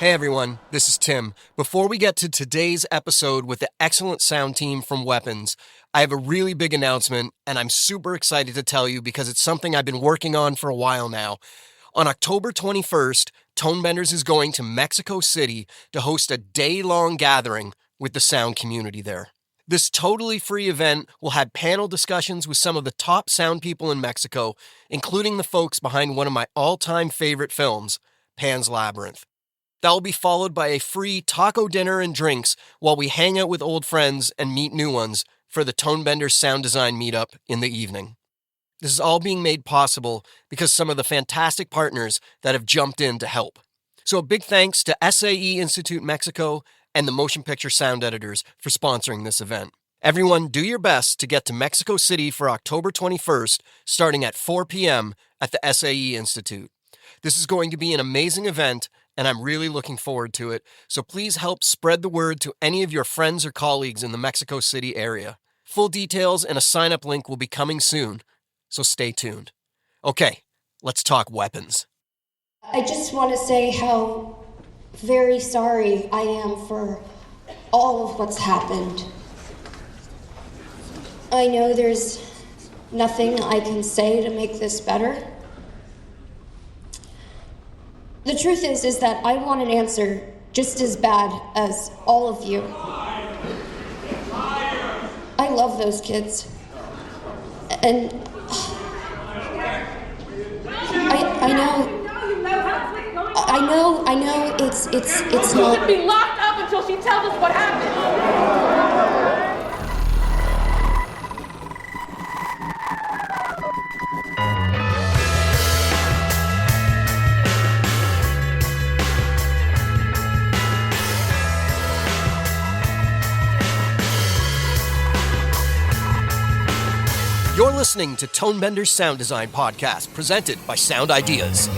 Hey everyone, this is Tim. Before we get to today's episode with the excellent sound team from Weapons, I have a really big announcement, and I'm super excited to tell you because it's something I've been working on for a while now. On October 21st, Tonebenders is going to Mexico City to host a day-long gathering with the sound community there. This totally free event will have panel discussions with some of the top sound people in Mexico, including the folks behind one of my all-time favorite films, Pan's Labyrinth. That will be followed by a free taco dinner and drinks while we hang out with old friends and meet new ones for the Tonebenders Sound Design Meetup in the evening. This is all being made possible because some of the fantastic partners that have jumped in to help. So a big thanks to SAE Institute Mexico and the Motion Picture Sound Editors for sponsoring this event. Everyone, do your best to get to Mexico City for October 21st, starting at 4 p.m. at the SAE Institute. This is going to be an amazing event, and I'm really looking forward to it, so please help spread the word to any of your friends or colleagues in the Mexico City area. Full details and a sign-up link will be coming soon, so stay tuned. Okay, let's talk weapons. I just want to say how very sorry I am for all of what's happened. I know there's nothing I can say to make this better. The truth is that I want an answer just as bad as all of you. I love those kids. And I know it's not. She should be locked up until she tells us what happened. You're listening to Tonebenders Sound Design Podcast, presented by Sound Ideas.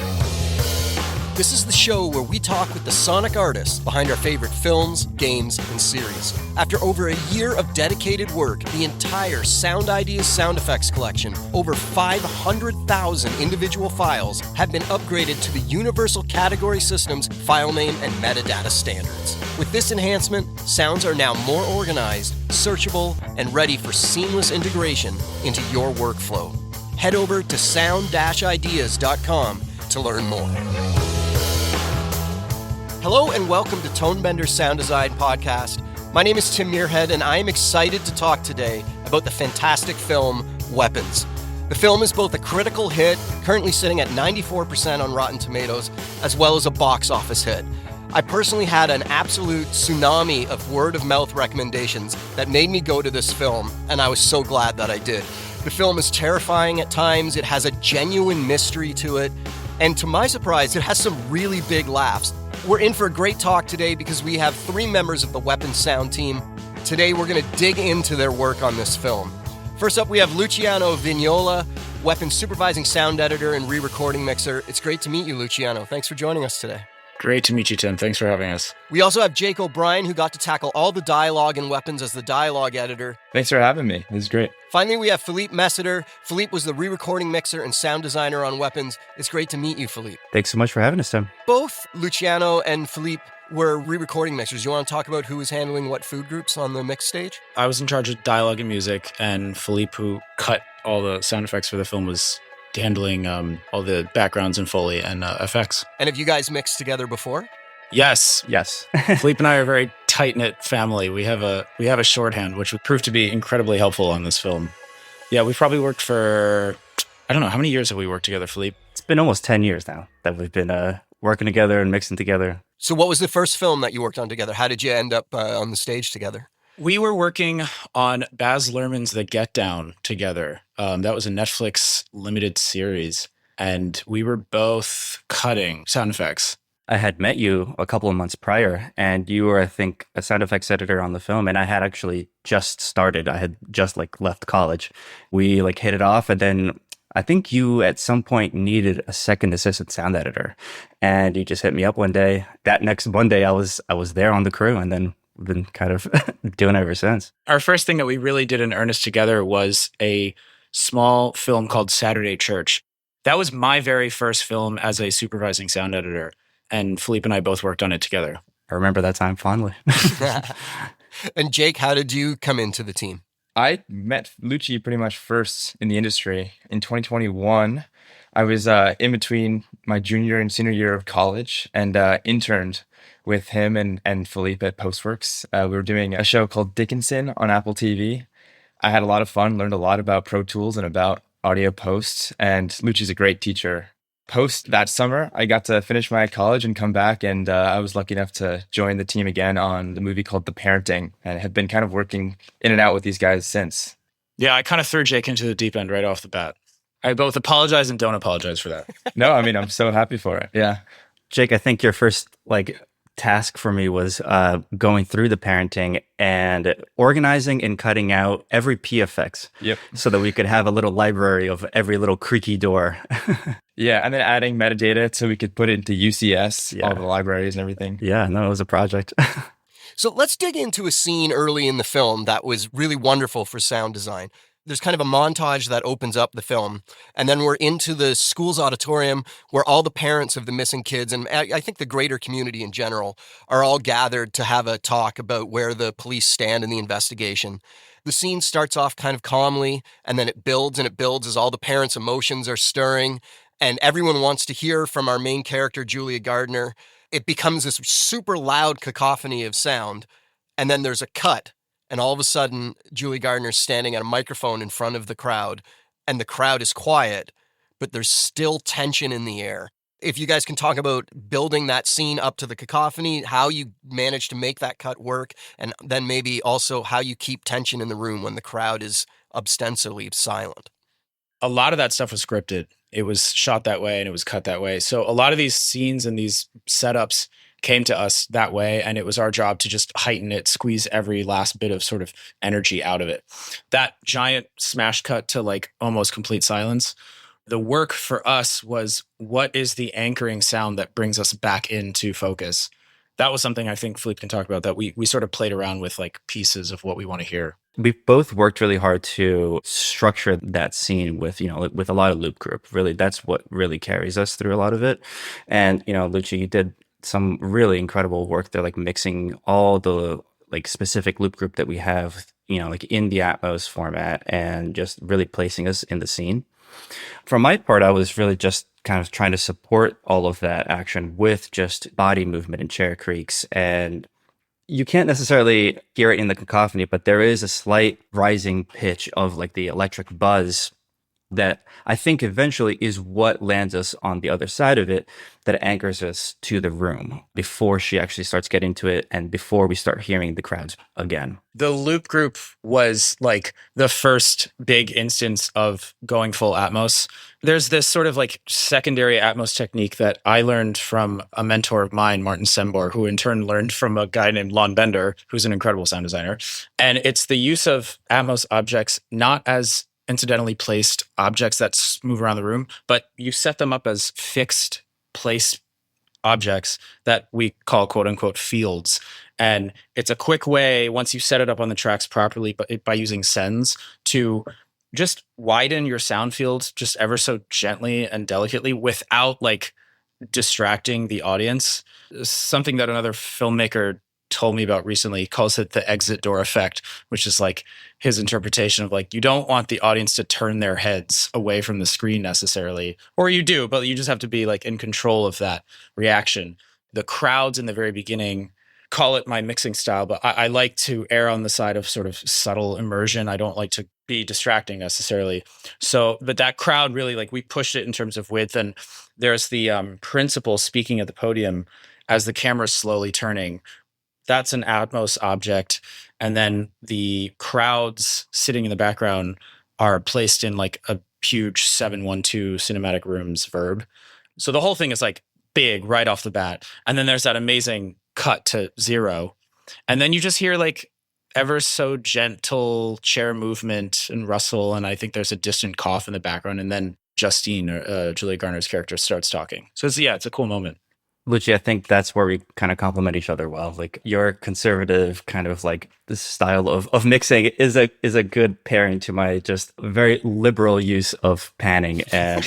This is the show where we talk with the sonic artists behind our favorite films, games, and series. After over a year of dedicated work, the entire Sound Ideas sound effects collection, over 500,000 individual files, have been upgraded to the Universal Category Systems file name and metadata standards. With this enhancement, sounds are now more organized, searchable, and ready for seamless integration into your workflow. Head over to sound-ideas.com to learn more. Hello and welcome to Tonebenders Sound Design Podcast. My name is Tim Muirhead and I am excited to talk today about the fantastic film Weapons. The film is both a critical hit, currently sitting at 94% on Rotten Tomatoes, as well as a box office hit. I personally had an absolute tsunami of word-of-mouth recommendations that made me go to this film, and I was so glad that I did. The film is terrifying at times, it has a genuine mystery to it, and to my surprise, it has some really big laughs. We're in for a great talk today because we have three members of the Weapons sound team. Today we're going to dig into their work on this film. First up, we have Luciano Vignola, Weapons supervising sound editor and re-recording mixer. It's great to meet you, Luciano. Thanks for joining us today. Great to meet you, Tim. Thanks for having us. We also have Jake O'Brien, who got to tackle all the dialogue in Weapons as the dialogue editor. Thanks for having me. This is great. Finally, we have Filipe Messeder. Filipe was the re-recording mixer and sound designer on Weapons. It's great to meet you, Filipe. Thanks so much for having us, Tim. Both Luciano and Filipe were re-recording mixers. You want to talk about who was handling what food groups on the mix stage? I was in charge of dialogue and music, and Filipe, who cut all the sound effects for the film, was handling all the backgrounds and foley and effects. And have you guys mixed together before? Yes. Filipe and I are a very tight-knit family. We have a shorthand, which would prove to be incredibly helpful on this film. Yeah, we've probably worked for, I don't know, how many years have we worked together, Filipe? It's been almost 10 years now that we've been working together and mixing together. So what was the first film that you worked on together? How did you end up on the stage together? We were working on Baz Luhrmann's The Get Down together. That was a Netflix limited series, and we were both cutting sound effects. I had met you a couple of months prior, and you were, I think, a sound effects editor on the film, and I had actually just started. I had just left college. We hit it off, and then I think you at some point needed a second assistant sound editor, and you just hit me up one day. That next Monday, I was there on the crew, and then we've been kind of doing it ever since. Our first thing that we really did in earnest together was a small film called Saturday Church. That was my very first film as a supervising sound editor. and Filipe and I both worked on it together. I remember that time fondly. And Jake, how did you come into the team? I met Lucci pretty much first in the industry in 2021. I was in between my junior and senior year of college and interned with him and Filipe at Postworks. We were doing a show called Dickinson on Apple TV. I had a lot of fun, learned a lot about Pro Tools and about audio post, and Lucci's a great teacher. Post that summer, I got to finish my college and come back, and I was lucky enough to join the team again on the movie called The Parenting, and have been kind of working in and out with these guys since. Yeah, I kind of threw Jake into the deep end right off the bat. I both apologize and don't apologize for that. No, I mean, I'm so happy for it. Yeah. Jake, I think your first task for me was going through the parenting and organizing and cutting out every PFX. Yep. So that we could have a little library of every little creaky door. Yeah, and then adding metadata so we could put it into UCS, all the libraries and everything. Yeah, no, it was a project. So let's dig into a scene early in the film that was really wonderful for sound design. There's kind of a montage that opens up the film, and then we're into the school's auditorium where all the parents of the missing kids, and I think the greater community in general, are all gathered to have a talk about where the police stand in the investigation. The scene starts off kind of calmly, and then it builds and it builds as all the parents' emotions are stirring, and everyone wants to hear from our main character, Julia Gardner. It becomes this super loud cacophony of sound, and then there's a cut. And all of a sudden, Julie Gardner's standing at a microphone in front of the crowd, and the crowd is quiet, but there's still tension in the air. If you guys can talk about building that scene up to the cacophony, how you manage to make that cut work, and then maybe also how you keep tension in the room when the crowd is ostensibly silent. A lot of that stuff was scripted. It was shot that way and it was cut that way. So a lot of these scenes and these setups came to us that way, and it was our job to just heighten it, squeeze every last bit of sort of energy out of it. That giant smash cut to almost complete silence, the work for us was, what is the anchoring sound that brings us back into focus? That was something I think Filipe can talk about, that we sort of played around with pieces of what we want to hear. We both worked really hard to structure that scene with a lot of loop group. Really, that's what really carries us through a lot of it. And, Lucci, you did some really incredible work there, mixing all the specific loop group that we have, in the Atmos format, and just really placing us in the scene. For my part, I was really just kind of trying to support all of that action with just body movement and chair creaks. And you can't necessarily hear it in the cacophony, but there is a slight rising pitch of the electric buzz that I think eventually is what lands us on the other side of it, that anchors us to the room before she actually starts getting to it and before we start hearing the crowds again. The loop group was the first big instance of going full Atmos. There's this sort of secondary Atmos technique that I learned from a mentor of mine, Martin Sembor, who in turn learned from a guy named Tonebenders, who's an incredible sound designer. And it's the use of Atmos objects not as incidentally placed objects that move around the room, but you set them up as fixed place objects that we call quote unquote fields. And it's a quick way, once you set it up on the tracks properly, but by using sends, to just widen your sound field just ever so gently and delicately without distracting the audience. Something that another filmmaker told me about recently. He calls it the exit door effect, which is his interpretation of you don't want the audience to turn their heads away from the screen necessarily, or you do, but you just have to be in control of that reaction. The crowds in the very beginning, call it my mixing style, but I like to err on the side of sort of subtle immersion. I don't like to be distracting necessarily. So, but that crowd really we pushed it in terms of width, and there's the principal speaking at the podium as the camera's slowly turning. That's an Atmos object. And then the crowds sitting in the background are placed in a huge 712 cinematic rooms verb. So the whole thing is big right off the bat. And then there's that amazing cut to 0. And then you just hear ever so gentle chair movement and rustle. And I think there's a distant cough in the background. And then Justine, Julia Gardner's character, starts talking. So it's a cool moment. Luci, I think that's where we kind of complement each other well. Like your conservative kind of like this style of mixing is a good pairing to my just very liberal use of panning and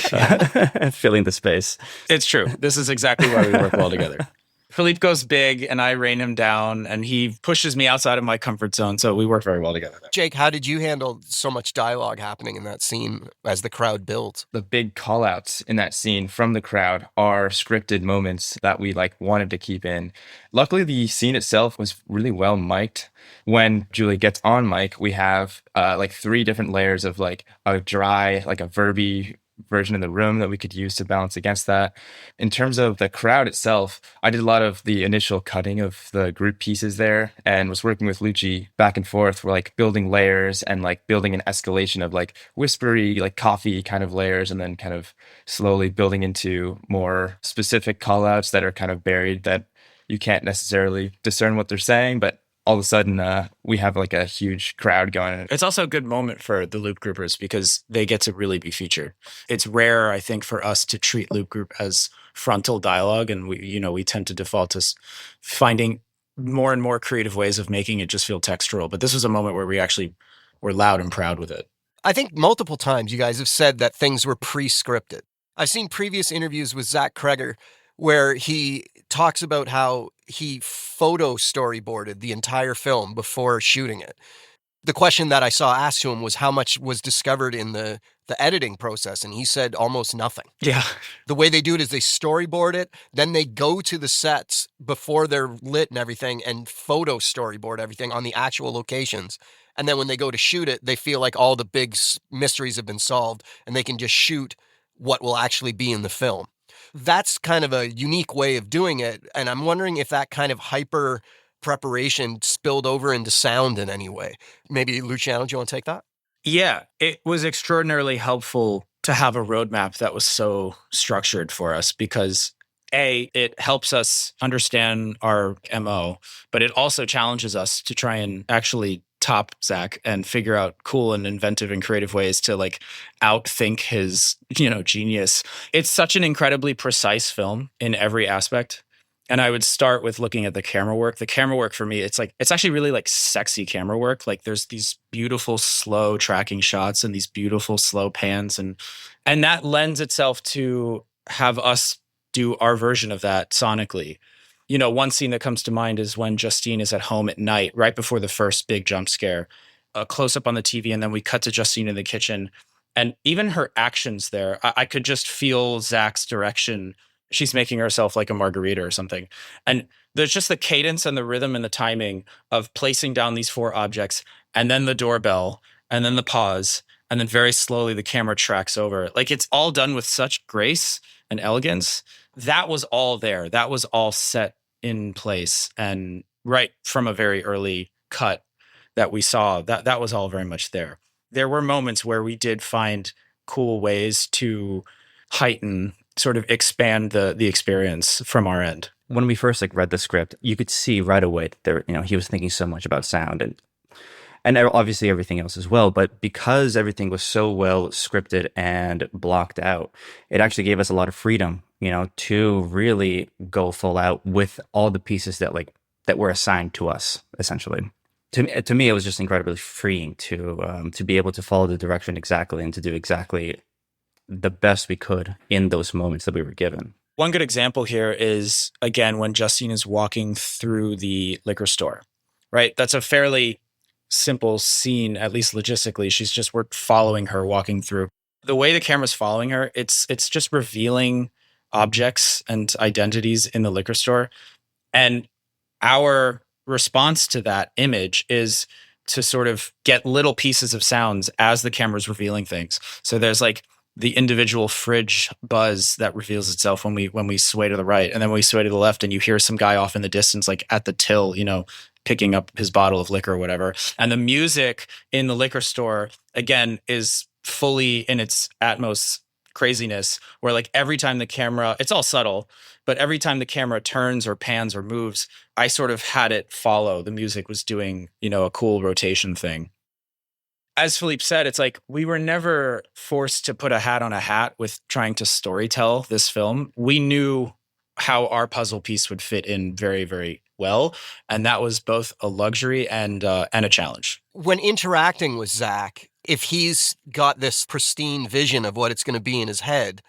filling the space. It's true. This is exactly why we work well together. Philippe goes big and I rein him down, and he pushes me outside of my comfort zone. So we work very well together. Jake, how did you handle so much dialogue happening in that scene as the crowd builds? The big call outs in that scene from the crowd are scripted moments that we like wanted to keep in. Luckily, the scene itself was really well mic'd. When Julie gets on mic, we have like 3 different layers of like a dry, like a verby version of the room that we could use to balance against that. In terms of the crowd itself, I did a lot of the initial cutting of the group pieces there and was working with Lucci back and forth. We're like building layers and like building an escalation of like whispery, like coffee kind of layers, and then kind of slowly building into more specific call outs that are kind of buried that you can't necessarily discern what they're saying, but all of a sudden we have like a huge crowd going. It's also a good moment for the loop groupers because they get to really be featured. It's rare, I think, for us to treat loop group as frontal dialogue, and we tend to default to finding more and more creative ways of making it just feel textural. But this was a moment where we actually were loud and proud with it. I think multiple times you guys have said that things were pre-scripted. I've seen previous interviews with Zach Cregger where he talks about how he photo storyboarded the entire film before shooting it. The question that I saw asked to him was how much was discovered in the editing process, and he said almost nothing. Yeah. The way they do it is they storyboard it, then they go to the sets before they're lit and everything and photo storyboard everything on the actual locations. And then when they go to shoot it, they feel like all the big mysteries have been solved and they can just shoot what will actually be in the film. That's kind of a unique way of doing it. And I'm wondering if that kind of hyper preparation spilled over into sound in any way. Maybe Luciano, do you want to take that? Yeah, it was extraordinarily helpful to have a roadmap that was so structured for us because A, it helps us understand our MO, but it also challenges us to try and actually top Zach and figure out cool and inventive and creative ways to like outthink his, genius. It's such an incredibly precise film in every aspect. And I would start with looking at the camera work. The camera work for me, it's actually really like sexy camera work. Like there's these beautiful slow tracking shots and these beautiful slow pans. And that lends itself to have us do our version of that sonically. One scene that comes to mind is when Justine is at home at night, right before the first big jump scare, a close up on the TV. And then we cut to Justine in the kitchen. And even her actions there, I could just feel Zach's direction. She's making herself like a margarita or something. And there's just the cadence and the rhythm and the timing of placing down these 4 objects and then the doorbell and then the pause. And then very slowly the camera tracks over. Like it's all done with such grace and elegance. That was all there. That was all set in place. And right from a very early cut that we saw, that was all very much there. There were moments where we did find cool ways to heighten, sort of expand the experience from our end. When we first read the script, you could see right away that there, he was thinking so much about sound and obviously everything else as well. But because everything was so well scripted and blocked out, it actually gave us a lot of freedom, to really go full out with all the pieces that were assigned to us, essentially. To me, it was just incredibly freeing to be able to follow the direction exactly and to do exactly the best we could in those moments that we were given. One good example here is, again, when Justine is walking through the liquor store, right? That's a fairly simple scene, at least logistically. We're following her walking through. The way the camera's following her, it's just revealing objects and identities in the liquor store. And our response to that image is to sort of get little pieces of sounds as the camera's revealing things. So there's like the individual fridge buzz that reveals itself when we sway to the right, and then when we sway to the left and you hear some guy off in the distance, like at the till, picking up his bottle of liquor or whatever. And the music in the liquor store, again, is fully in its Atmos craziness, where like every time the camera, it's all subtle, but every time the camera turns or pans or moves, I sort of had it follow. The music was doing, a cool rotation thing. As Filipe said, it's like we were never forced to put a hat on a hat with trying to storytell this film. We knew how our puzzle piece would fit in very, very well. And that was both a luxury and a challenge. When interacting with Zach, if he's got this pristine vision of what it's going to be in his head,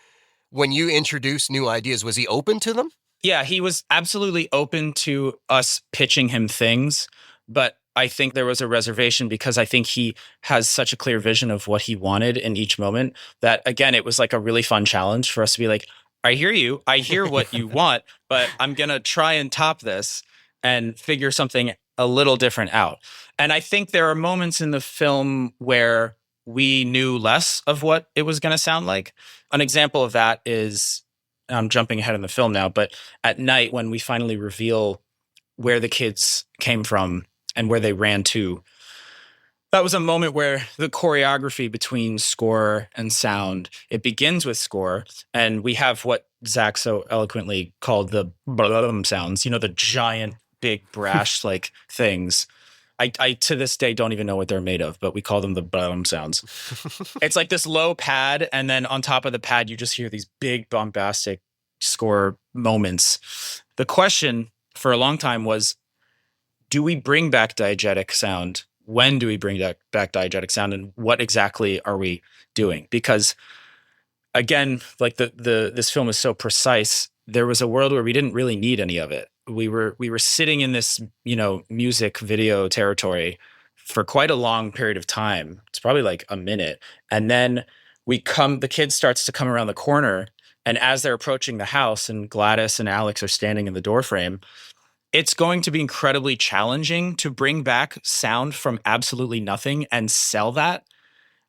when you introduce new ideas, was he open to them? Yeah, he was absolutely open to us pitching him things, but I think there was a reservation because I think he has such a clear vision of what he wanted in each moment that, again, it was like a really fun challenge for us to be like, I hear you, I hear what you want, but I'm going to try and top this and figure something a little different out. And I think there are moments in the film where we knew less of what it was going to sound like. An example of that is, I'm jumping ahead in the film now, but at night when we finally reveal where the kids came from and where they ran to, that was a moment where the choreography between score and sound, it begins with score, and we have what Zach so eloquently called the blum sounds, the giant, big, brash like things. I to this day don't even know what they're made of, but we call them the blum sounds. It's like this low pad, and then on top of the pad, you just hear these big, bombastic score moments. The question for a long time was, do we bring back diegetic sound? When do we bring back diegetic sound, and what exactly are we doing? Because again, like this film is so precise. There was a world where we didn't really need any of it. We were sitting in this, music video territory for quite a long period of time. It's probably like a minute. And then the kid starts to come around the corner, and as they're approaching the house and Gladys and Alex are standing in the doorframe, it's going to be incredibly challenging to bring back sound from absolutely nothing and sell that,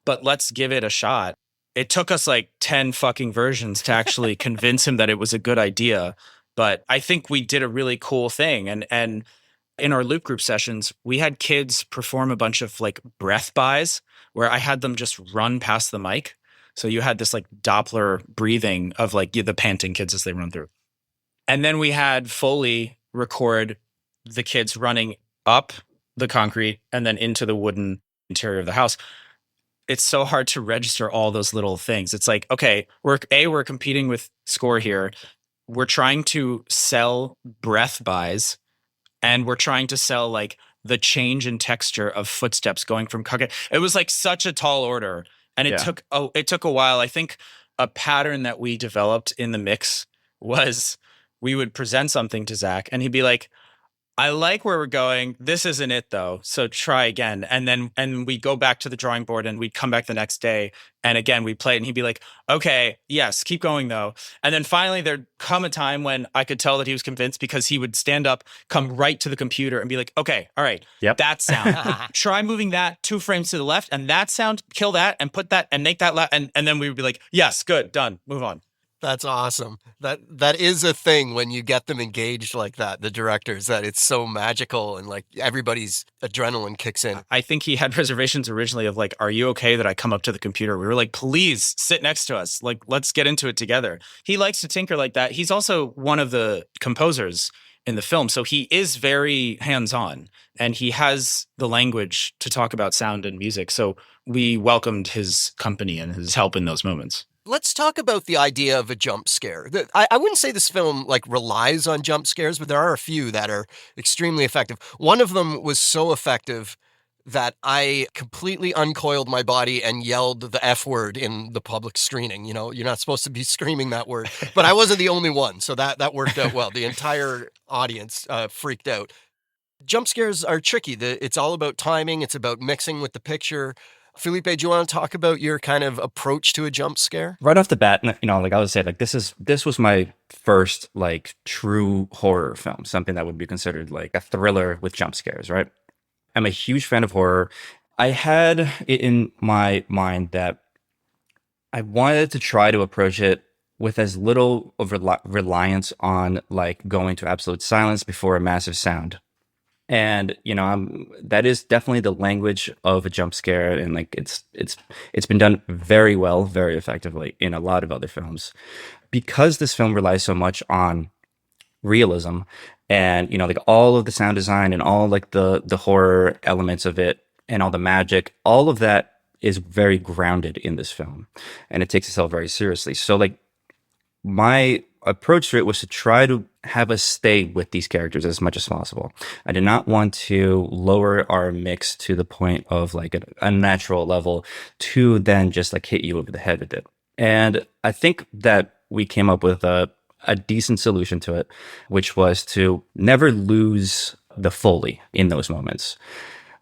but let's give it a shot. It took us like 10 fucking versions to actually convince him that it was a good idea, but I think we did a really cool thing. And in our loop group sessions, we had kids perform a bunch of like breath buys where I had them just run past the mic. So you had this like Doppler breathing of like the panting kids as they run through. And then we had Foley record the kids running up the concrete and then into the wooden interior of the house. It's so hard to register all those little things. It's like, okay, we're competing with score here. We're trying to sell breath buys, and we're trying to sell like the change in texture of footsteps going from concrete. It was like such a tall order, and it took a while. I think a pattern that we developed in the mix was we would present something to Zach, and he'd be like, I like where we're going. This isn't it though. So try again. And we go back to the drawing board, and we'd come back the next day. And again, we play it, and he'd be like, okay, yes, keep going though. And then finally there'd come a time when I could tell that he was convinced, because he would stand up, come right to the computer and be like, okay, all right, that sound, try moving that 2 frames to the left, and that sound, kill that and put that and make that loud. And then we would be like, yes, good, done, move on. That's awesome. That is a thing when you get them engaged like that, the directors, that it's so magical and like everybody's adrenaline kicks in. I think he had reservations originally of like, are you okay that I come up to the computer? We were like, please sit next to us. Like, let's get into it together. He likes to tinker like that. He's also one of the composers in the film. So he is very hands-on, and he has the language to talk about sound and music. So we welcomed his company and his help in those moments. Let's talk about the idea of a jump scare. I wouldn't say this film like relies on jump scares, but there are a few that are extremely effective. One of them was so effective that I completely uncoiled my body and yelled the F word in the public screening. You're not supposed to be screaming that word, but I wasn't the only one. So that worked out well. The entire audience freaked out. Jump scares are tricky. It's all about timing. It's about mixing with the picture. Filipe, do you want to talk about your kind of approach to a jump scare? Right off the bat, like I would say, like this was my first like true horror film, something that would be considered like a thriller with jump scares, right? I'm a huge fan of horror. I had it in my mind that I wanted to try to approach it with as little of reliance on like going to absolute silence before a massive sound. And that is definitely the language of a jump scare, and like it's been done very well, very effectively in a lot of other films. Because this film relies so much on realism, and like all of the sound design and all like the horror elements of it and all the magic, all of that is very grounded in this film, and it takes itself very seriously. So like my approach to it was to try to have us stay with these characters as much as possible. I did not want to lower our mix to the point of like an unnatural level to then just like hit you over the head with it. And I think that we came up with a decent solution to it, which was to never lose the Foley in those moments.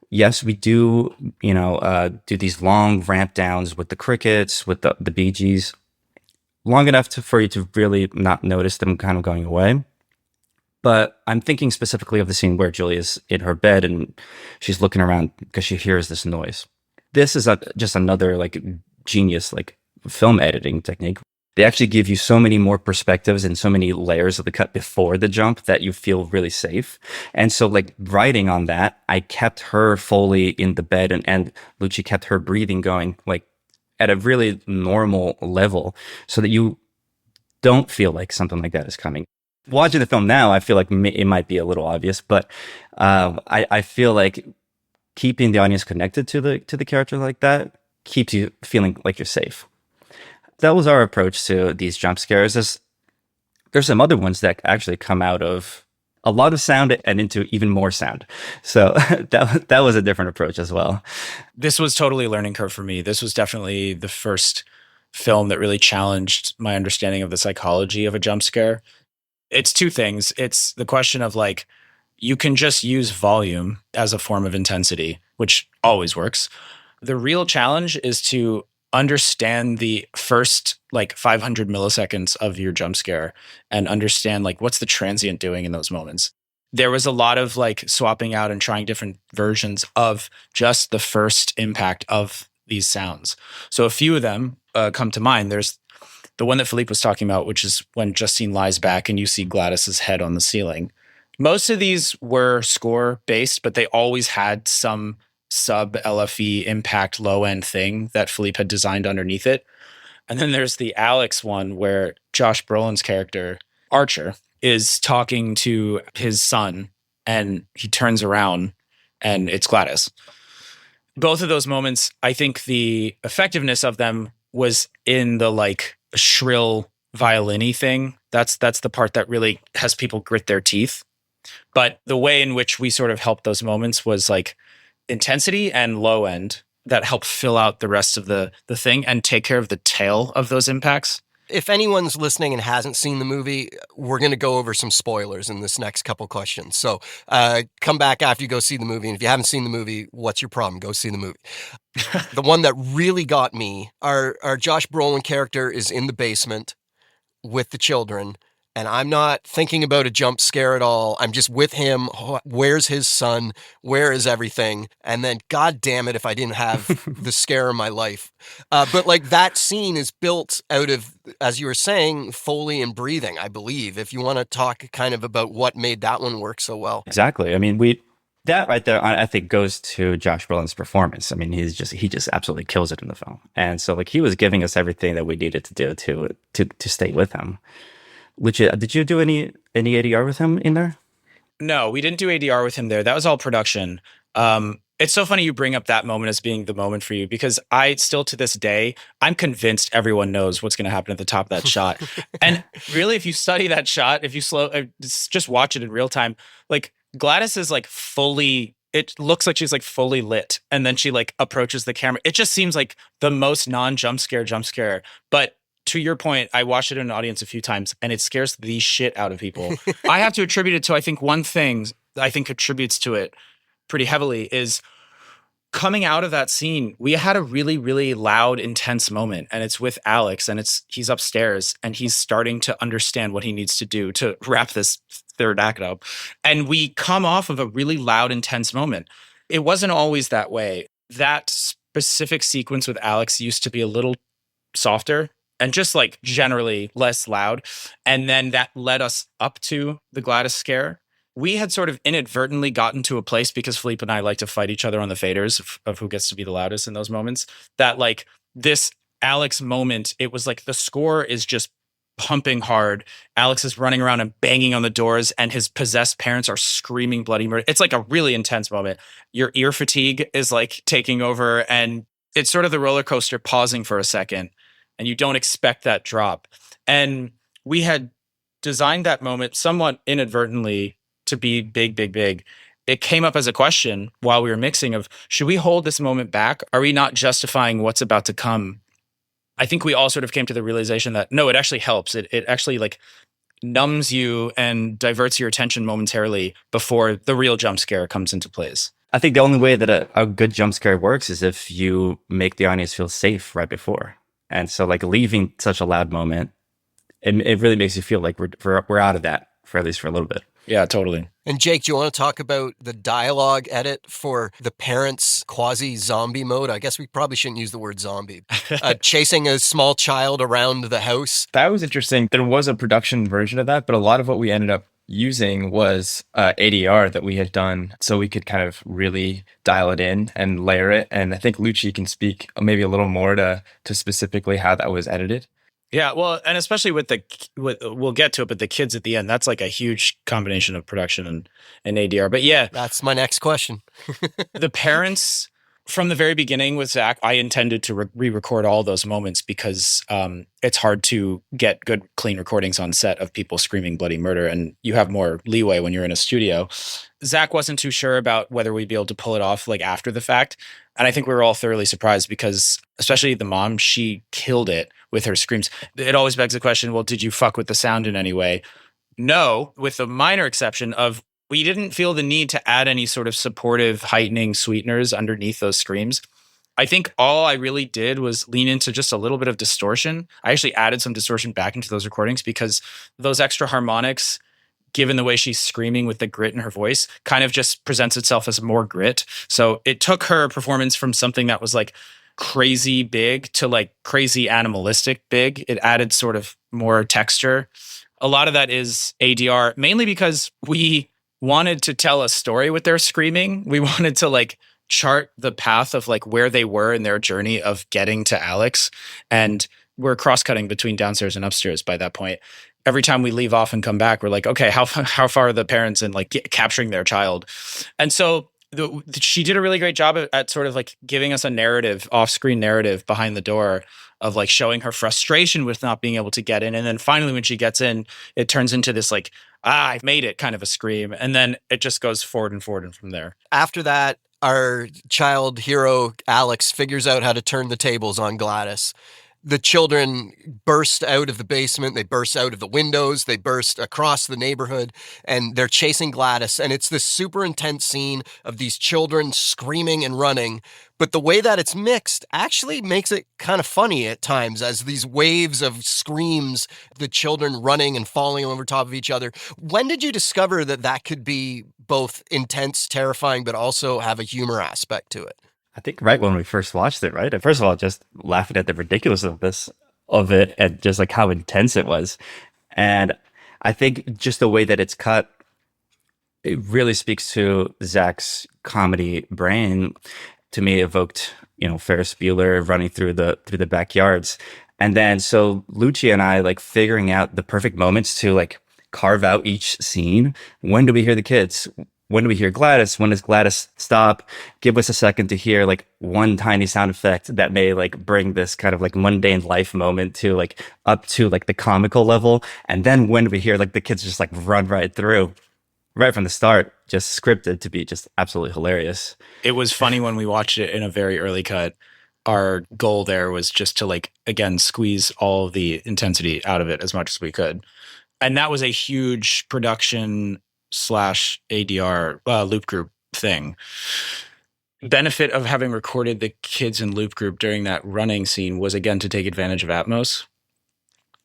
Yes, we do, do these long ramp downs with the crickets, with the Bee Gees, long enough for you to really not notice them kind of going away. But I'm thinking specifically of the scene where Julia's in her bed and she's looking around because she hears this noise. This is just another like genius like film editing technique. They actually give you so many more perspectives and so many layers of the cut before the jump that you feel really safe. And so like writing on that, I kept her Foley in the bed and Lucci kept her breathing going like at a really normal level so that you don't feel like something like that is coming. Watching the film now, I feel like it might be a little obvious, but I feel like keeping the audience connected to the character like that keeps you feeling like you're safe. That was our approach to these jump scares. There's some other ones that actually come out of a lot of sound and into even more sound. So that was a different approach as well. This was totally a learning curve for me. This was definitely the first film that really challenged my understanding of the psychology of a jump scare. It's two things. It's the question of like, you can just use volume as a form of intensity, which always works. The real challenge is to understand the first like 500 milliseconds of your jump scare and understand like what's the transient doing in those moments. There was a lot of like swapping out and trying different versions of just the first impact of these sounds. So a few of them come to mind. There's the one that Filipe was talking about, which is when Justine lies back and you see Gladys's head on the ceiling. Most of these were score based, but they always had some sub LFE impact low end thing that Filipe had designed underneath it. And then there's the Alex one where Josh Brolin's character, Archer, is talking to his son and he turns around and it's Gladys. Both of those moments, I think the effectiveness of them was in the like shrill violin-y thing. That's the part that really has people grit their teeth. But the way in which we sort of helped those moments was like intensity and low end that help fill out the rest of the thing and take care of the tail of those impacts. If anyone's listening and hasn't seen the movie, we're going to go over some spoilers in this next couple questions. So come back after you go see the movie. And if you haven't seen the movie, what's your problem? Go see the movie. The one that really got me, our Josh Brolin character is in the basement with the children. And I'm not thinking about a jump scare at all. I'm just with him. Where's his son? Where is everything? And then, God damn it, if I didn't have the scare in my life. But like that scene is built out of, as you were saying, Foley and breathing, I believe. If you want to talk kind of about what made that one work so well. Exactly. I mean, that right there, I think goes to Josh Brolin's performance. I mean, he just absolutely kills it in the film. And so like he was giving us everything that we needed to do to stay with him. Lucia, did you do any ADR with him in there? No, we didn't do ADR with him there. That was all production. It's so funny you bring up that moment as being the moment for you because I still to this day, I'm convinced everyone knows what's going to happen at the top of that shot. And really, if you study that shot, if you just watch it in real time, like Gladys is like it looks like she's like fully lit. And then she like approaches the camera. It just seems like the most non-jump scare. But to your point, I watched it in an audience a few times and it scares the shit out of people. I have to attribute it to, I think one thing that I think contributes to it pretty heavily is coming out of that scene, we had a really, really loud, intense moment and it's with Alex and he's upstairs and he's starting to understand what he needs to do to wrap this third act up. And we come off of a really loud, intense moment. It wasn't always that way. That specific sequence with Alex used to be a little softer and just like generally less loud. And then that led us up to the Gladys scare. We had sort of inadvertently gotten to a place because Filipe and I like to fight each other on the faders of who gets to be the loudest in those moments. That like this Alex moment, it was like the score is just pumping hard. Alex is running around and banging on the doors and his possessed parents are screaming bloody murder. It's like a really intense moment. Your ear fatigue is like taking over and it's sort of the roller coaster pausing for a second. And you don't expect that drop. And we had designed that moment somewhat inadvertently to be big, big, big. It came up as a question while we were mixing of, should we hold this moment back? Are we not justifying what's about to come? I think we all sort of came to the realization that no, it actually helps. It actually like numbs you and diverts your attention momentarily before the real jump scare comes into place. I think the only way that a good jump scare works is if you make the audience feel safe right before. And so like leaving such a loud moment, it really makes you feel like we're out of that for at least for a little bit. Yeah, totally. And Jake, do you want to talk about the dialogue edit for the parents' quasi-zombie mode? I guess we probably shouldn't use the word zombie. Chasing a small child around the house. That was interesting. There was a production version of that, but a lot of what we ended up using was ADR that we had done, so we could kind of really dial it in and layer it. And I think Lucci can speak maybe a little more to specifically how that was edited. Yeah, well, and especially with we'll get to it, but the kids at the end, that's like a huge combination of production and ADR. But yeah, that's my next question. The parents, from the very beginning with Zach, I intended to re-record all those moments because it's hard to get good, clean recordings on set of people screaming bloody murder, and you have more leeway when you're in a studio. Zach wasn't too sure about whether we'd be able to pull it off like after the fact. And I think we were all thoroughly surprised because especially the mom, she killed it with her screams. It always begs the question, well, did you fuck with the sound in any way? No, with the minor exception of we didn't feel the need to add any sort of supportive, heightening sweeteners underneath those screams. I think all I really did was lean into just a little bit of distortion. I actually added some distortion back into those recordings because those extra harmonics, given the way she's screaming with the grit in her voice, kind of just presents itself as more grit. So it took her performance from something that was like crazy big to like crazy animalistic big. It added sort of more texture. A lot of that is ADR, mainly because we wanted to tell a story with their screaming. We wanted to like chart the path of like where they were in their journey of getting to Alex. And we're cross-cutting between downstairs and upstairs by that point. Every time we leave off and come back, we're like, okay, how far are the parents in like capturing their child? And so she did a really great job at sort of like giving us a narrative, off-screen narrative behind the door of like showing her frustration with not being able to get in. And then finally, when she gets in, it turns into this like, I've made it kind of a scream. And then it just goes forward and from there. After that, our child hero, Alex, figures out how to turn the tables on Gladys. The children burst out of the basement. They burst out of the windows. They burst across the neighborhood and they're chasing Gladys. And it's this super intense scene of these children screaming and running. But the way that it's mixed actually makes it kind of funny at times as these waves of screams, the children running and falling over top of each other. When did you discover that that could be both intense, terrifying, but also have a humor aspect to it? I think right when we first watched it, right? And first of all, just laughing at the ridiculousness of it and just like how intense it was. And I think just the way that it's cut, it really speaks to Zach's comedy brain. To me, evoked, Ferris Bueller running through the backyards. And then so Lucci and I like figuring out the perfect moments to like carve out each scene. When do we hear the kids? When do we hear Gladys? When does Gladys stop? Give us a second to hear like one tiny sound effect that may like bring this kind of like mundane life moment to like up to like the comical level. And then when do we hear like the kids just like run right through right from the start, just scripted to be just absolutely hilarious. It was funny when we watched it in a very early cut. Our goal there was just to like, again, squeeze all the intensity out of it as much as we could. And that was a huge production / ADR loop group thing. Benefit of having recorded the kids in loop group during that running scene was again to take advantage of Atmos.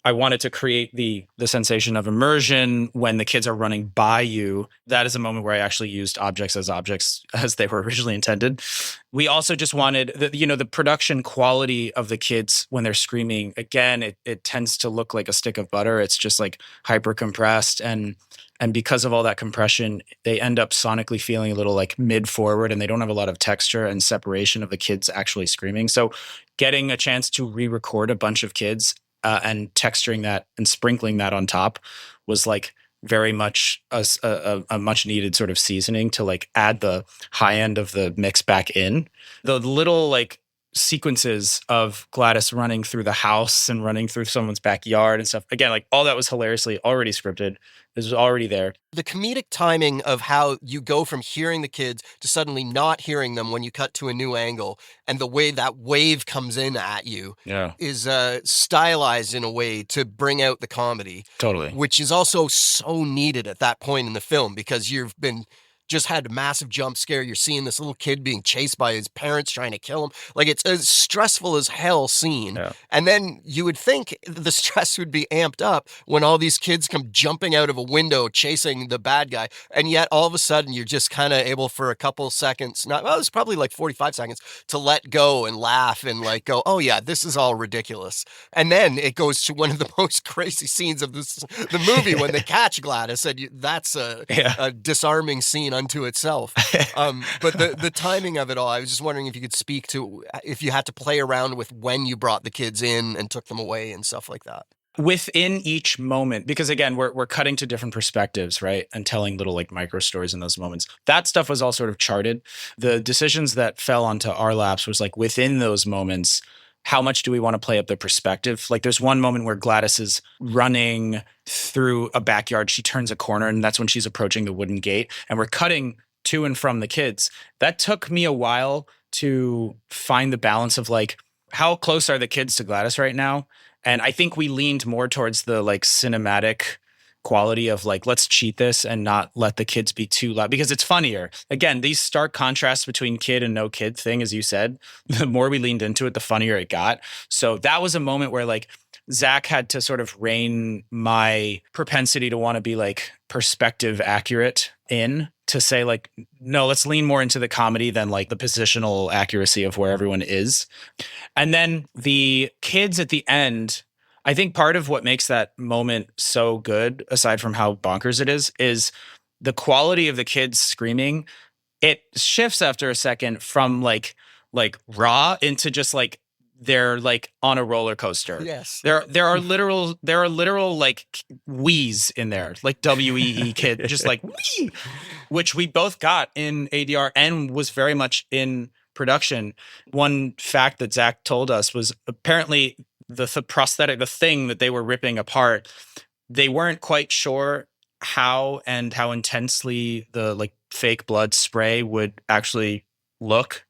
I wanted to create the sensation of immersion when the kids are running by you. That is a moment where I actually used objects as they were originally intended. We also just wanted the production quality of the kids when they're screaming. Again, it tends to look like a stick of butter. It's just like hyper compressed, and because of all that compression, they end up sonically feeling a little like mid forward, and they don't have a lot of texture and separation of the kids actually screaming. So getting a chance to re-record a bunch of kids and texturing that and sprinkling that on top was like very much a much needed sort of seasoning to like add the high end of the mix back in. The little like sequences of Gladys running through the house and running through someone's backyard and stuff. Again, like all that was hilariously already scripted. This was already there. The comedic timing of how you go from hearing the kids to suddenly not hearing them when you cut to a new angle, and the way that wave comes in at you is stylized in a way to bring out the comedy. Totally. Which is also so needed at that point in the film, because you've been just had a massive jump scare. You're seeing this little kid being chased by his parents trying to kill him. Like, it's a stressful as hell scene. Yeah. And then you would think the stress would be amped up when all these kids come jumping out of a window chasing the bad guy. And yet all of a sudden you're just kind of able for a couple seconds, it's probably like 45 seconds, to let go and laugh and like go, oh yeah, this is all ridiculous. And then it goes to one of the most crazy scenes of the movie when they catch Gladys, and that's a disarming scene unto itself. But the timing of it all, I was just wondering if you could speak to if you had to play around with when you brought the kids in and took them away and stuff like that. Within each moment, because again, we're cutting to different perspectives, right? And telling little like micro stories in those moments. That stuff was all sort of charted. The decisions that fell onto our laps was like within those moments, how much do we want to play up the perspective? Like there's one moment where Gladys is running through a backyard. She turns a corner, and that's when she's approaching the wooden gate. And we're cutting to and from the kids. That took me a while to find the balance of like, how close are the kids to Gladys right now? And I think we leaned more towards the like cinematic quality of like, let's cheat this and not let the kids be too loud, because it's funnier. Again, these stark contrasts between kid and no kid thing, as you said, the more we leaned into it, the funnier it got. So that was a moment where like Zach had to sort of rein my propensity to want to be like perspective accurate in, to say like, no, let's lean more into the comedy than like the positional accuracy of where everyone is. And then the kids at the end, I think part of what makes that moment so good, aside from how bonkers it is the quality of the kids screaming. It shifts after a second from like raw into just like they're like on a roller coaster. Yes. There are literal like wheeze in there, like WEE kid, just like wee, which we both got in ADR and was very much in production. One fact that Zach told us was apparently the prosthetic, the thing that they were ripping apart, they weren't quite sure how intensely the like fake blood spray would actually look.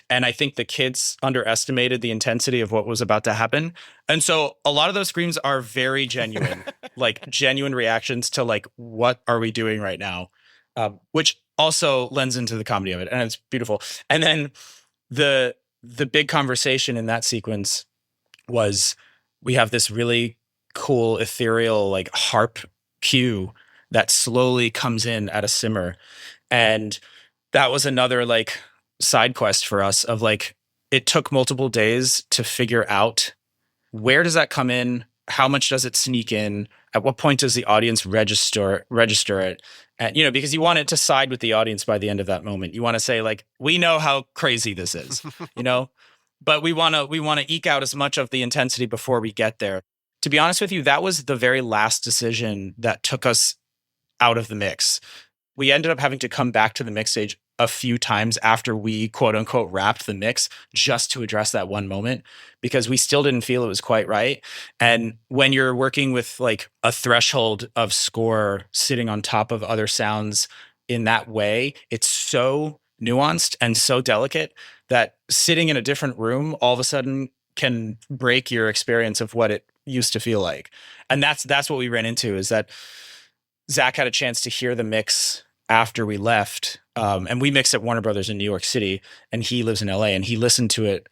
And I think the kids underestimated the intensity of what was about to happen. And so a lot of those screams are very genuine, like genuine reactions to like, what are we doing right now? Which also lends into the comedy of it. And it's beautiful. And then the big conversation in that sequence was, we have this really cool ethereal like harp cue that slowly comes in at a simmer. And that was another like side quest for us of like, it took multiple days to figure out, where does that come in? How much does it sneak in? At what point does the audience register it? And, because you want it to side with the audience by the end of that moment. You want to say like, we know how crazy this is, but we want to eke out as much of the intensity before we get there. To be honest with you, that was the very last decision that took us out of the mix. We ended up having to come back to the mix stage a few times after we quote unquote wrapped the mix, just to address that one moment, because we still didn't feel it was quite right. And when you're working with like a threshold of score sitting on top of other sounds in that way, it's so nuanced and so delicate that sitting in a different room all of a sudden can break your experience of what it used to feel like. And that's what we ran into, is that Zach had a chance to hear the mix after we left. And we mixed at Warner Brothers in New York City, and he lives in LA, and he listened to it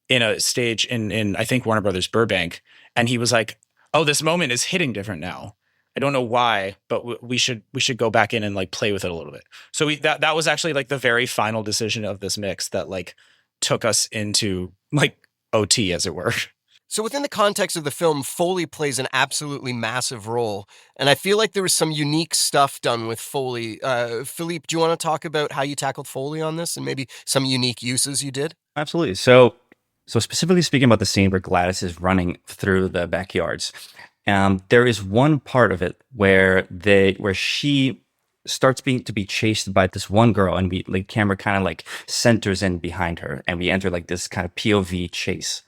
in a stage in I think Warner Brothers Burbank. And he was like, oh, this moment is hitting different now. I don't know why, but we should go back in and like play with it a little bit. So that was actually like the very final decision of this mix that like took us into like OT, as it were. So within the context of the film, Foley plays an absolutely massive role. And I feel like there was some unique stuff done with Foley. Filipe, do you want to talk about how you tackled Foley on this and maybe some unique uses you did? Absolutely. So specifically speaking about the scene where Gladys is running through the backyards, there is one part of it where she starts being to be chased by this one girl, and we like camera kind of like centers in behind her, and we enter like this kind of POV chase.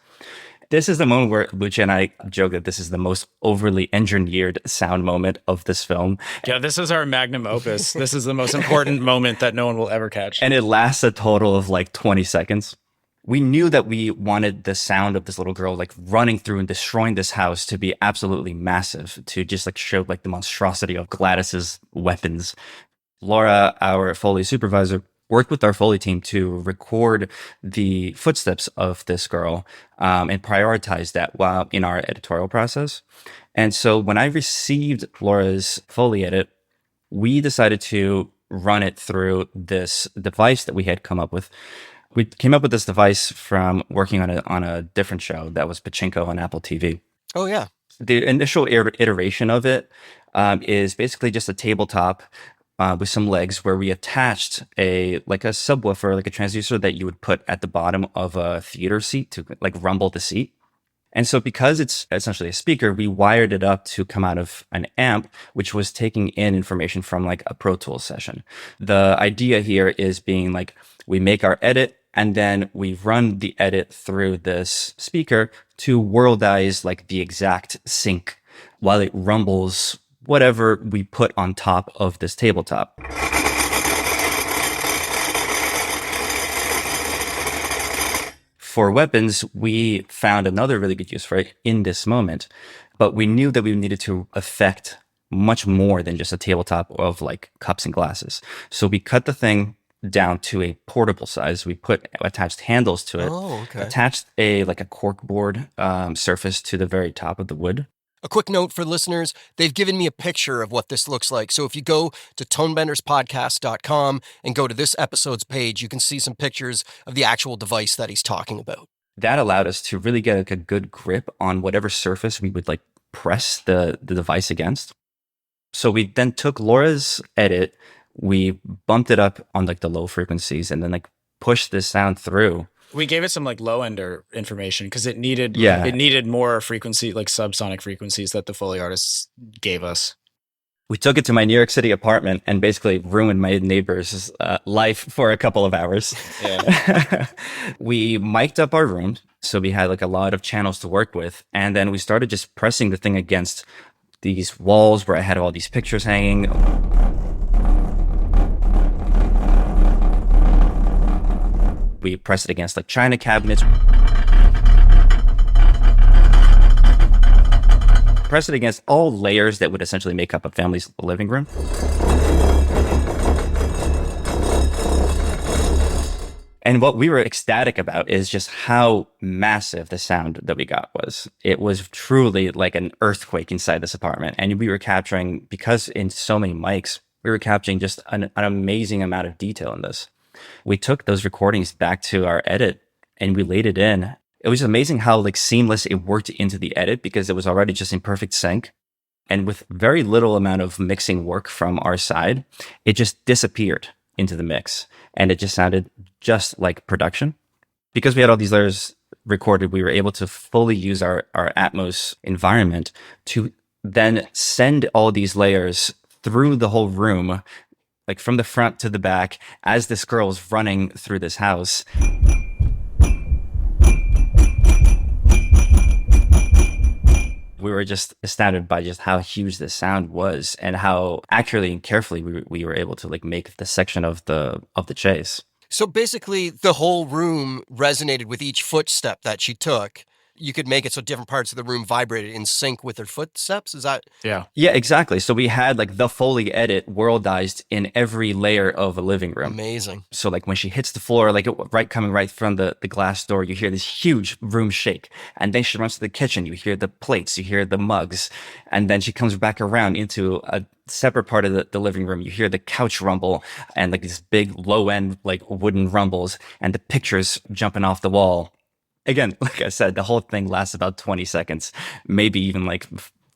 This is the moment where Lucia and I joke that this is the most overly engineered sound moment of this film. Yeah, this is our magnum opus. This is the most important moment that no one will ever catch. And it lasts a total of like 20 seconds. We knew that we wanted the sound of this little girl like running through and destroying this house to be absolutely massive, to just like show like the monstrosity of Gladys's weapons. Laura, our Foley supervisor, worked with our Foley team to record the footsteps of this girl and prioritize that while in our editorial process. And so when I received Laura's Foley edit, we decided to run it through this device that we had come up with. We came up with this device from working on a different show that was Pachinko on Apple TV. Oh, yeah. The initial iteration of it is basically just a tabletop with some legs where we attached a subwoofer, like a transducer that you would put at the bottom of a theater seat to like rumble the seat. And so because it's essentially a speaker, we wired it up to come out of an amp, which was taking in information from like a Pro Tools session. The idea here is being like, we make our edit and then we run the edit through this speaker to worldize like the exact sync while it rumbles whatever we put on top of this tabletop. For weapons, we found another really good use for it in this moment, but we knew that we needed to affect much more than just a tabletop of like cups and glasses. So we cut the thing down to a portable size. We attached handles to it, attached a cork board surface to the very top of the wood. A quick note for listeners, they've given me a picture of what this looks like. So if you go to tonebenderspodcast.com and go to this episode's page, you can see some pictures of the actual device that he's talking about. That allowed us to really get like a good grip on whatever surface we would like press the device against. So we then took Laura's edit, we bumped it up on like the low frequencies and then like pushed this sound through. We gave it some like low ender information because it needed more frequency, like subsonic frequencies that the Foley artists gave us. We took it to my New York City apartment and basically ruined my neighbor's life for a couple of hours. Yeah. We mic'd up our room, so we had like a lot of channels to work with, and then we started just pressing the thing against these walls where I had all these pictures hanging. We pressed it against like china cabinets. Press it against all layers that would essentially make up a family's living room. And what we were ecstatic about is just how massive the sound that we got was. It was truly like an earthquake inside this apartment. And we were capturing, because in so many mics, we were capturing just an amazing amount of detail in this. We took those recordings back to our edit and we laid it in. It was amazing how like seamless it worked into the edit because it was already just in perfect sync. And with very little amount of mixing work from our side, it just disappeared into the mix. And it just sounded just like production. Because we had all these layers recorded, we were able to fully use our Atmos environment to then send all these layers through the whole room, like from the front to the back, as this girl is running through this house. We were just astounded by just how huge this sound was and how accurately and carefully we were able to like make the section of the chase. So basically, the whole room resonated with each footstep that she took. You could make it so different parts of the room vibrated in sync with her footsteps. Is that? Yeah. Yeah, exactly. So we had like the Foley edit worldized in every layer of a living room. Amazing. So like when she hits the floor, like coming right from the glass door, you hear this huge room shake. And then she runs to the kitchen. You hear the plates, you hear the mugs. And then she comes back around into a separate part of the living room. You hear the couch rumble and like these big low end like wooden rumbles and the pictures jumping off the wall. Again, like I said, the whole thing lasts about 20 seconds, maybe even like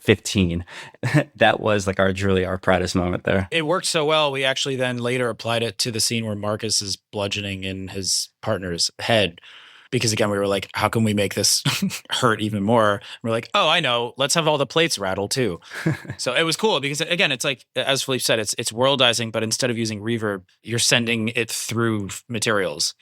15. That was like our proudest moment there. It worked so well, we actually then later applied it to the scene where Marcus is bludgeoning in his partner's head. because again, we were like, how can we make this hurt even more? We're like, oh, I know. Let's have all the plates rattle too. So it was cool because again, it's like, as Filipe said, it's worldizing, but instead of using reverb, you're sending it through materials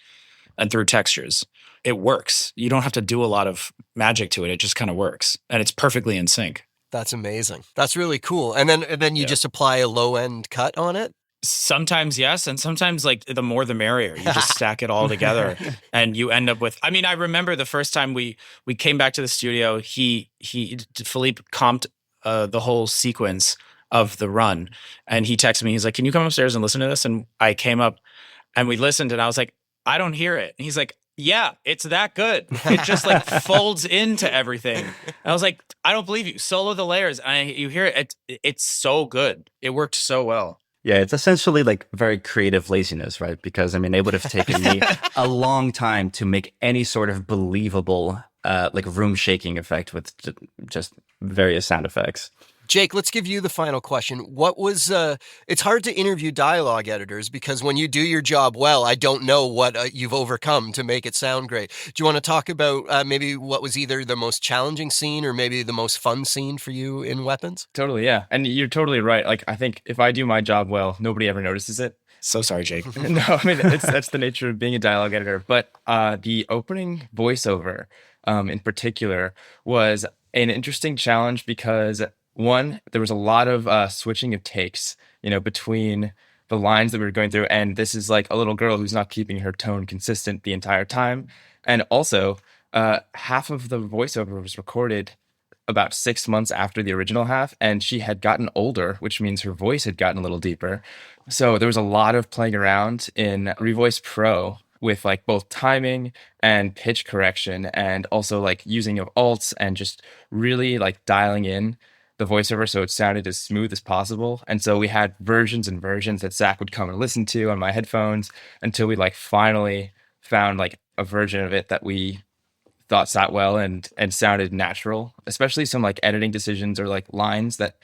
and through textures. It works. You don't have to do a lot of magic to it. It just kind of works. And it's perfectly in sync. That's amazing. That's really cool. And then you just apply a low end cut on it? Sometimes yes, and sometimes like the more the merrier. You just stack it all together, and you end up with. I mean, I remember the first time we came back to the studio. Filipe comped the whole sequence of the run, and he texted me. He's like, "Can you come upstairs and listen to this?" And I came up, and we listened, and I was like, "I don't hear it." And he's like, "Yeah, it's that good. It just like folds into everything." And I was like, "I don't believe you. Solo the layers, and you hear it. It's so good. It worked so well." Yeah, it's essentially like very creative laziness, right? Because I mean, it would have taken me a long time to make any sort of believable, like room shaking effect with just various sound effects. Jake, let's give you the final question. What was, it's hard to interview dialogue editors because when you do your job well, I don't know what you've overcome to make it sound great. Do you want to talk about maybe what was either the most challenging scene or maybe the most fun scene for you in Weapons? Totally, yeah. And you're totally right. Like, I think if I do my job well, nobody ever notices it. So sorry, Jake. No, I mean, that's the nature of being a dialogue editor. But the opening voiceover in particular was an interesting challenge because one, there was a lot of switching of takes, between the lines that we were going through. And this is like a little girl who's not keeping her tone consistent the entire time. And also, half of the voiceover was recorded about 6 months after the original half. And she had gotten older, which means her voice had gotten a little deeper. So there was a lot of playing around in Revoice Pro with like both timing and pitch correction and also like using of alts and just really like dialing in the voiceover so it sounded as smooth as possible. And so we had versions and versions that Zach would come and listen to on my headphones until we like finally found like a version of it that we thought sat well and sounded natural, especially some like editing decisions or like lines that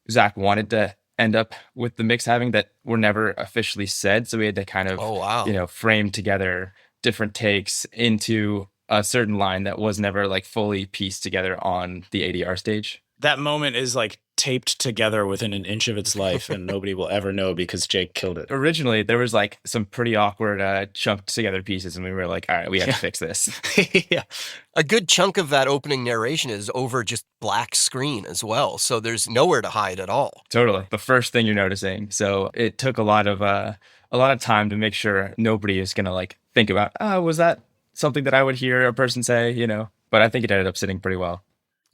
Zach wanted to end up with the mix having that were never officially said. So we had to kind of, frame together different takes into a certain line that was never like fully pieced together on the ADR stage. That moment is like taped together within an inch of its life and nobody will ever know because Jake killed it. Originally, there was like some pretty awkward chunked together pieces and we were like, all right, we have to fix this. Yeah. A good chunk of that opening narration is over just black screen as well. So there's nowhere to hide at all. Totally. The first thing you're noticing. So it took a lot of time to make sure nobody is going to like think about, was that something that I would hear a person say, but I think it ended up sitting pretty well.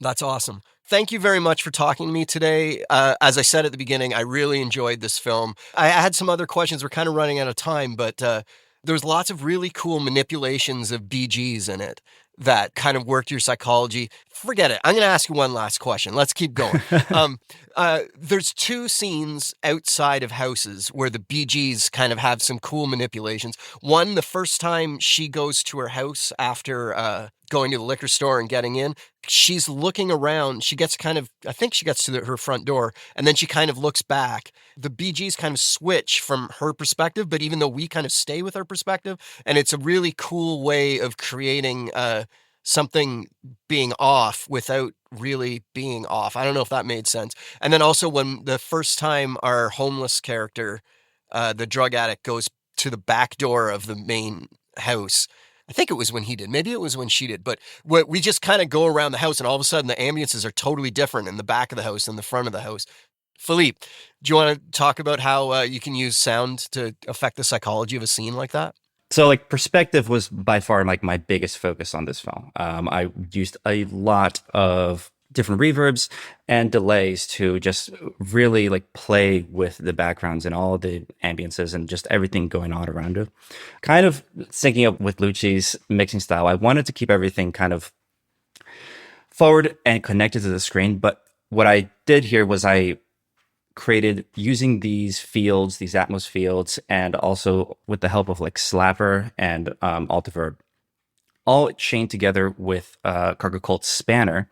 That's awesome. Thank you very much for talking to me today. As I said at the beginning, I really enjoyed this film. I had some other questions. We're kind of running out of time, but there's lots of really cool manipulations of BGs in it that kind of worked your psychology. Forget it. I'm going to ask you one last question. Let's keep going. There's two scenes outside of houses where the BGs kind of have some cool manipulations. One, the first time she goes to her house after going to the liquor store and getting in, she's looking around. She gets I think she gets to her front door, and then she kind of looks back. The BGs kind of switch from her perspective, but even though we kind of stay with her perspective, and it's a really cool way of creating something being off without really being off. I don't know if that made sense. And then also when the first time our homeless character, the drug addict, goes to the back door of the main house, I think it was when he did. Maybe it was when she did. But we just kind of go around the house and all of a sudden the ambiences are totally different in the back of the house than the front of the house. Filipe, do you want to talk about how you can use sound to affect the psychology of a scene like that? So like perspective was by far like my biggest focus on this film. I used a lot of different reverbs and delays to just really like play with the backgrounds and all the ambiences and just everything going on around it. Kind of syncing up with Lucci's mixing style. I wanted to keep everything kind of forward and connected to the screen. But what I did here was I created using these fields, these Atmos fields, and also with the help of like Slapper and Altiverb, all chained together with Cargo Cult's Spanner.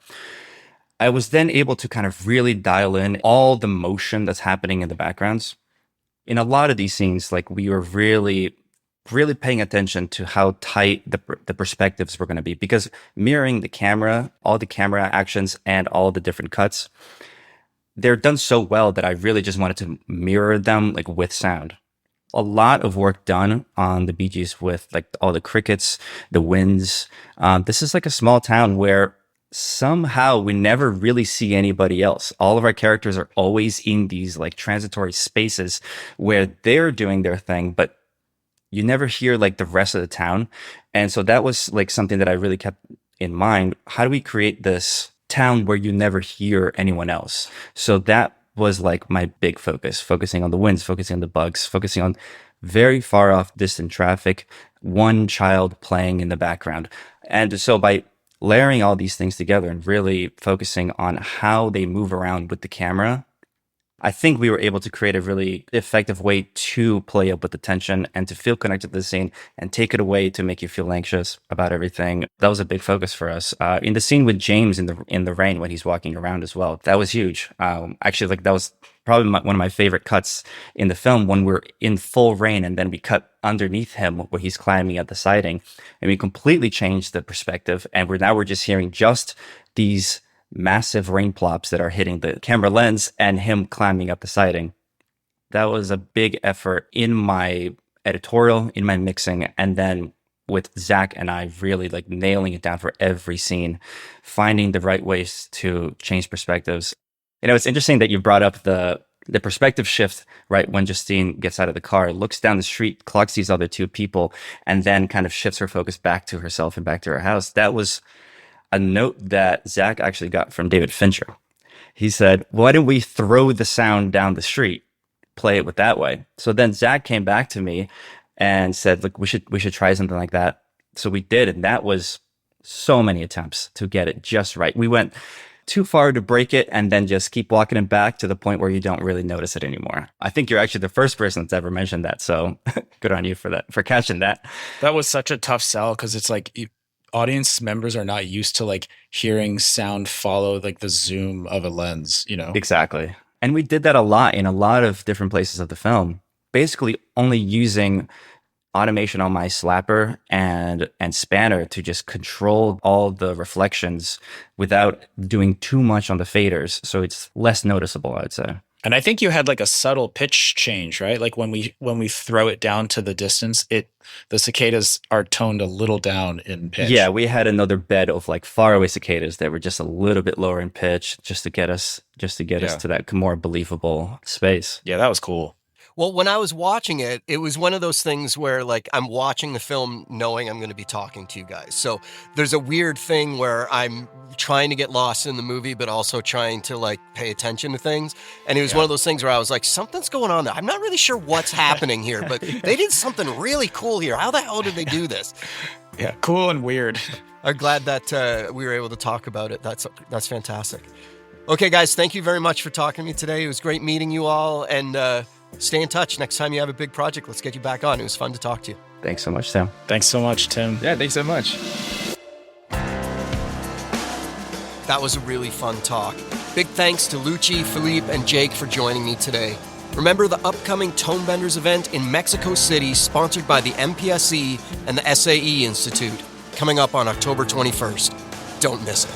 I was then able to kind of really dial in all the motion that's happening in the backgrounds. In a lot of these scenes, like we were really really paying attention to how tight the perspectives were going to be, because mirroring the camera, all the camera actions and all the different cuts, they're done so well that I really just wanted to mirror them like with sound. A lot of work done on the Bee Gees with like all the crickets, the winds. This is like a small town where somehow we never really see anybody else. All of our characters are always in these like transitory spaces where they're doing their thing, but you never hear like the rest of the town. And so that was like something that I really kept in mind. How do we create this town where you never hear anyone else? So that was like my big focus, focusing on the winds, focusing on the bugs, focusing on very far off distant traffic, one child playing in the background. And so by layering all these things together and really focusing on how they move around with the camera, I think we were able to create a really effective way to play up with the tension and to feel connected to the scene and take it away to make you feel anxious about everything. That was a big focus for us. In the scene with James in the rain when he's walking around as well, that was huge. Actually, like that was probably one of my favorite cuts in the film, when we're in full rain and then we cut underneath him where he's climbing at the siding, and we completely changed the perspective. And we're just hearing just these massive rain plops that are hitting the camera lens and him climbing up the siding. That was a big effort in my editorial, in my mixing, and then with Zach and I really like nailing it down for every scene, finding the right ways to change perspectives. You know, it's interesting that you brought up the perspective shift, right? When Justine gets out of the car, looks down the street, clocks these other two people, and then kind of shifts her focus back to herself and back to her house. That was a note that Zach actually got from David Fincher. He said, why don't we throw the sound down the street, play it with that way? So then Zach came back to me and said, look, we should try something like that. So we did. And that was so many attempts to get it just right. We went too far to break it and then just keep walking it back to the point where you don't really notice it anymore. I think you're actually the first person that's ever mentioned that. So good on you for that, for catching that. That was such a tough sell, because it's like audience members are not used to like hearing sound follow like the zoom of a lens, you know? Exactly. And we did that a lot in a lot of different places of the film, basically only using automation on my slapper and spanner to just control all the reflections without doing too much on the faders. So it's less noticeable, I'd say. And I think you had like a subtle pitch change, right? Like when we throw it down to the distance, the cicadas are toned a little down in pitch. Yeah, we had another bed of like faraway cicadas that were just a little bit lower in pitch, just to get us to that more believable space. Yeah, that was cool. Well, when I was watching it, it was one of those things where like I'm watching the film knowing I'm going to be talking to you guys. So there's a weird thing where I'm trying to get lost in the movie, but also trying to like pay attention to things. And it was one of those things where I was like, something's going on there. I'm not really sure what's happening here, but they did something really cool here. How the hell did they do this? Yeah, cool and weird. I'm glad that we were able to talk about it. That's fantastic. Okay, guys, thank you very much for talking to me today. It was great meeting you all, and stay in touch. Next time you have a big project, let's get you back on. It was fun to talk to you. Thanks so much, Sam. Thanks so much, Tim. Yeah, thanks so much. That was a really fun talk. Big thanks to Lucci, Filipe, and Jake for joining me today. Remember the upcoming Tonebenders event in Mexico City, sponsored by the MPSE and the SAE Institute, coming up on October 21st. Don't miss it.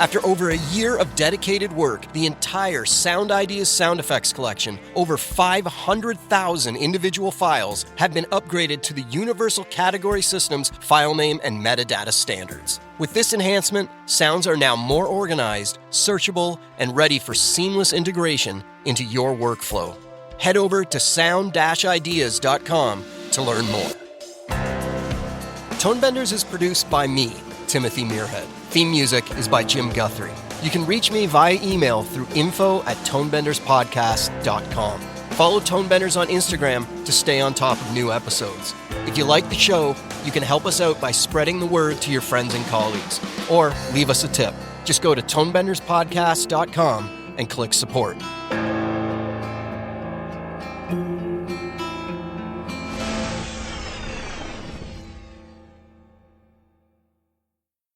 After over a year of dedicated work, the entire Sound Ideas sound effects collection, over 500,000 individual files, have been upgraded to the Universal Category Systems file name and metadata standards. With this enhancement, sounds are now more organized, searchable, and ready for seamless integration into your workflow. Head over to sound-ideas.com to learn more. Tonebenders is produced by me, Timothy Muirhead. Theme music is by Jim Guthrie. You can reach me via email through info@tonebenderspodcast.com. Follow Tonebenders on Instagram to stay on top of new episodes. If you like the show, you can help us out by spreading the word to your friends and colleagues, or leave us a tip. Just go to tonebenderspodcast.com and click support.